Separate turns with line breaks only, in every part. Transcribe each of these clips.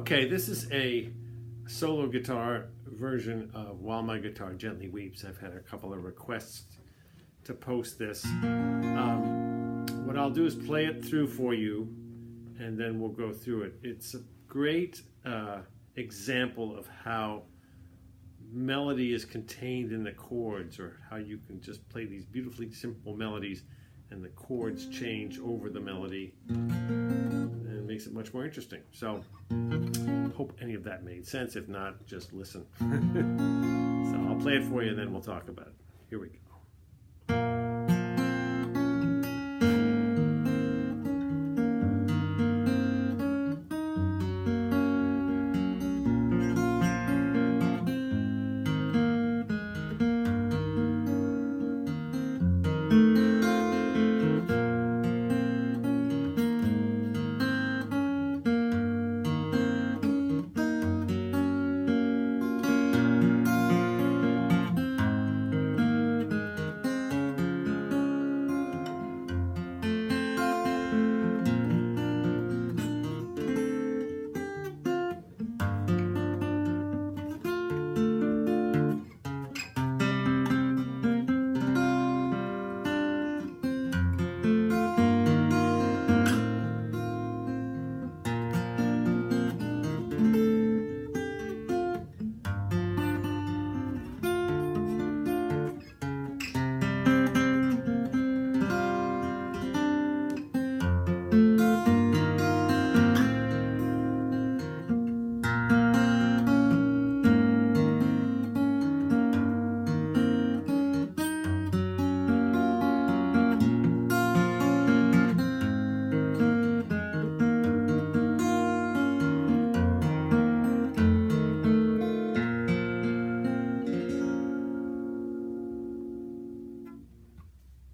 Okay, this is a solo guitar version of While My Guitar Gently Weeps. I've had a couple of requests to post this. What I'll do is play it through for you, and then we'll go through it. It's a great example of how melody is contained in the chords, or how you can just play these beautifully simple melodies and the chords change over the melody, and it makes it much more interesting. So hope any of that made sense. If not, just listen. So I'll play it for you and then we'll talk about it. Here we go.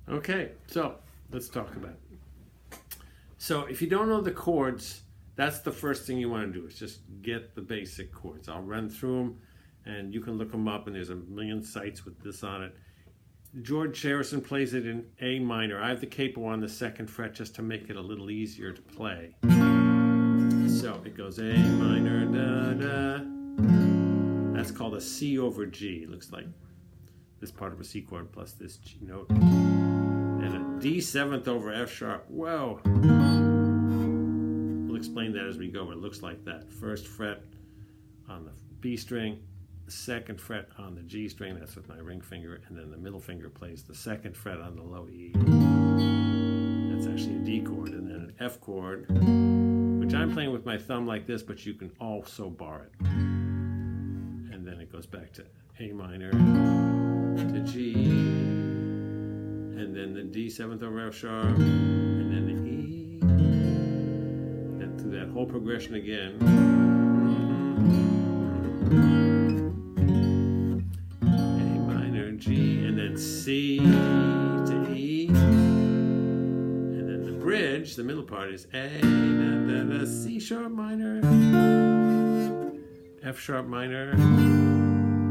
Okay, so let's talk about it. So if you don't know the chords, that's the first thing you want to do, is just get the basic chords. I'll run through them and you can look them up, and there's a million sites with this on it. George Harrison plays it in A minor. I have the capo on the 2nd fret just to make it a little easier to play. So it goes A minor, da, da. That's called a C over G. It looks like this part of a C chord plus this G note. And a D 7th over F sharp. Whoa! We'll explain that as we go. It looks like that. 1st fret on the B string, the 2nd fret on the G string. That's with my ring finger. And then the middle finger plays the 2nd fret on the low E. That's actually a D chord. And then an F chord, which I'm playing with my thumb like this, but you can also bar it. And then it goes back to A minor to G. And then the D 7th over F sharp, and then the E, and through that whole progression again. A minor, G, and then C to E, and then the bridge, the middle part is A, and then a C sharp minor, F sharp minor,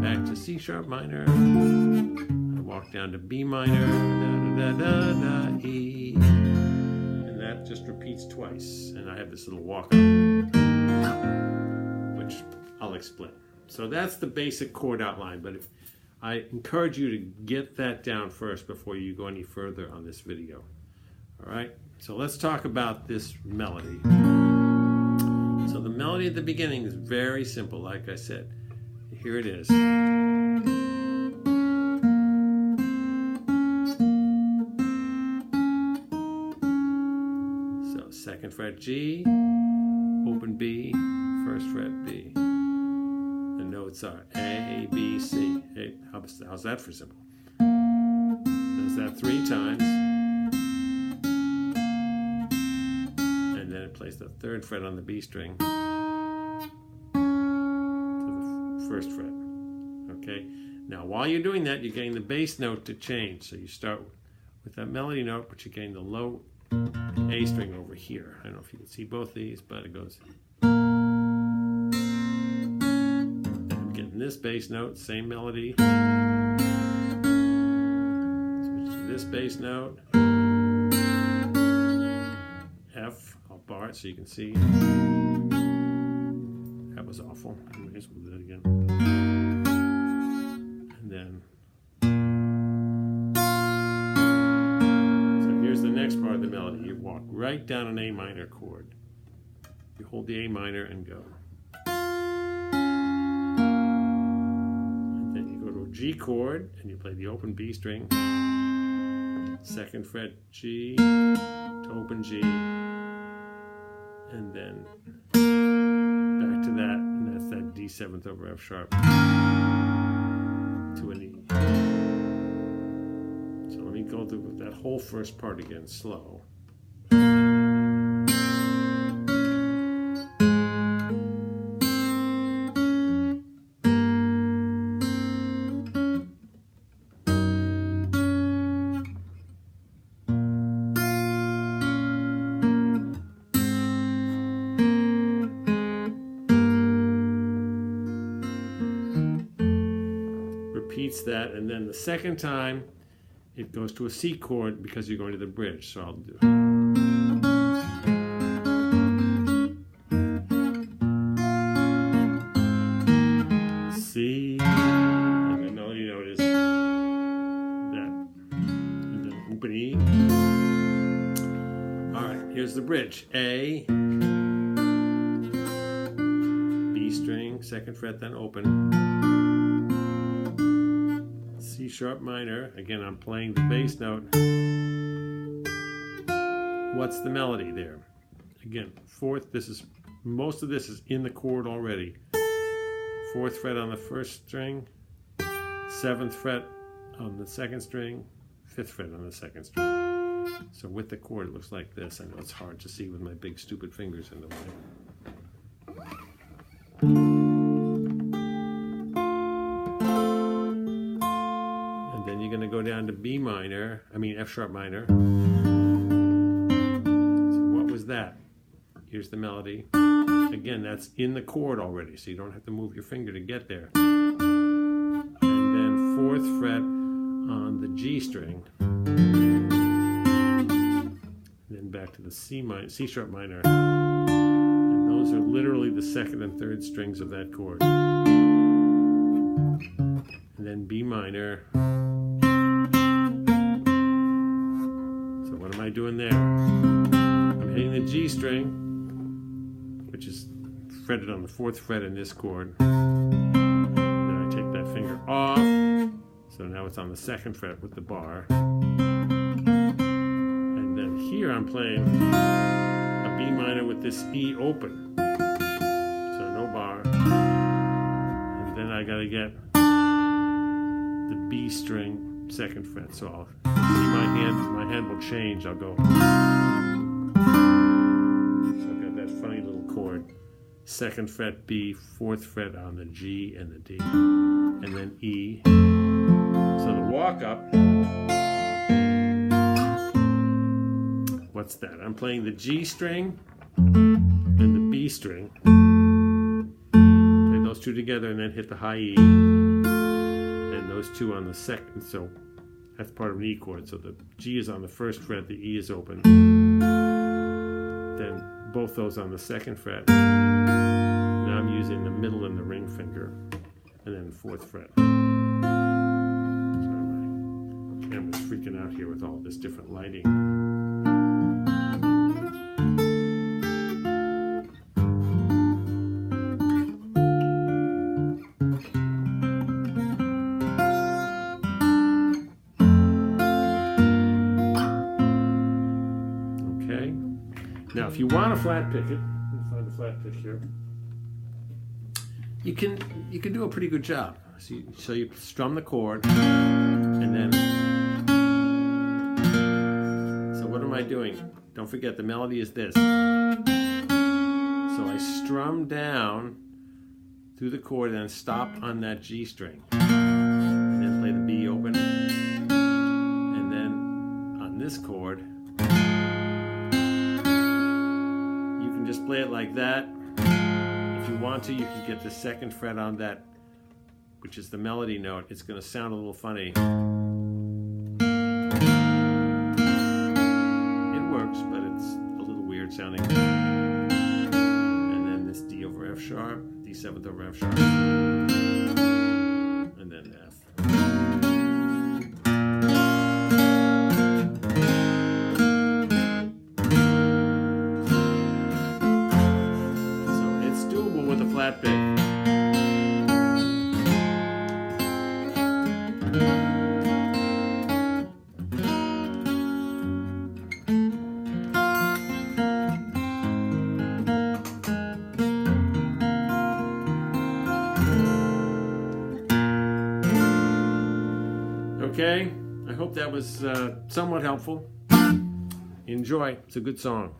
back to C sharp minor. Walk down to B minor, da, da, da, da, da, E, and that just repeats twice. And I have this little walk up, which I'll explain. So that's the basic chord outline, but I encourage you to get that down first before you go any further on this video. All right, so let's talk about this melody. So the melody at the beginning is very simple, like I said. Here it is. So 2nd fret G, open B, 1st fret B. The notes are A, B, C. Hey, how's that for simple? Does that 3 times. And then it plays the 3rd fret on the B string to the 1st fret. Okay? Now, while you're doing that, you're getting the bass note to change. So you start with that melody note, but you're getting the low A string over here. I don't know if you can see both these, but it goes. I'm getting this bass note, same melody. Switch to this bass note. F, I'll bar it so you can see. That was awful. Anyways, we'll do that again. And then, so here's the next part of the melody. You walk right down an A minor chord. You hold the A minor and go. And then you go to a G chord and you play the open B string. 2nd fret G to open G. And then back to that, and that's that D7th over F sharp to an E. So let me go through that whole first part again, slow. Repeats that, and then the second time it goes to a C chord because you're going to the bridge. So I'll do C, and the melody note is that, and then open E. All right, here's the bridge. A, B string, 2nd fret, then open. C sharp minor. Again, I'm playing the bass note. What's the melody there? Again, 4th, most of this is in the chord already. 4th fret on the 1st string, 7th fret on the 2nd string, 5th fret on the 2nd string. So with the chord, it looks like this. I know it's hard to see with my big stupid fingers in the way. Then you're going to go down to F sharp minor. So what was that? Here's the melody. Again, that's in the chord already, so you don't have to move your finger to get there. And then 4th fret on the G string. And then back to the C sharp minor. And those are literally the 2nd and 3rd strings of that chord. And then B minor. So what am I doing there? I'm hitting the G string, which is fretted on the 4th fret in this chord. Then I take that finger off, so now it's on the 2nd fret with the bar. And then here I'm playing a B minor with this E open, so no bar. And then I gotta get the B string, 2nd fret, so I'll see my hand will change. I'll go. So I've got that funny little chord. 2nd fret B, 4th fret on the G and the D, and then E. So the walk up, what's that? I'm playing the G string and the B string. Play those two together and then hit the high E. And those two on the 2nd, so that's part of an E chord. So the G is on the 1st fret, the E is open. Then both those on the 2nd fret. Now I'm using the middle and the ring finger, and then the 4th fret. Sorry, my camera's freaking out here with all this different lighting. Now, if you want to flat pick it, let me find a flat pick here. You can do a pretty good job. So you strum the chord, and then. So what am I doing? Don't forget the melody is this. So I strum down through the chord and then stop on that G string, and then play the B open, and then on this chord. Just play it like that. If you want to, you can get the 2nd fret on that, which is the melody note. It's going to sound a little funny. It works, but it's a little weird sounding. And then this D over F sharp, D D7th over F sharp, and then F. So it's doable with a flat pick. Okay, I hope that was somewhat helpful. Enjoy. It's a good song.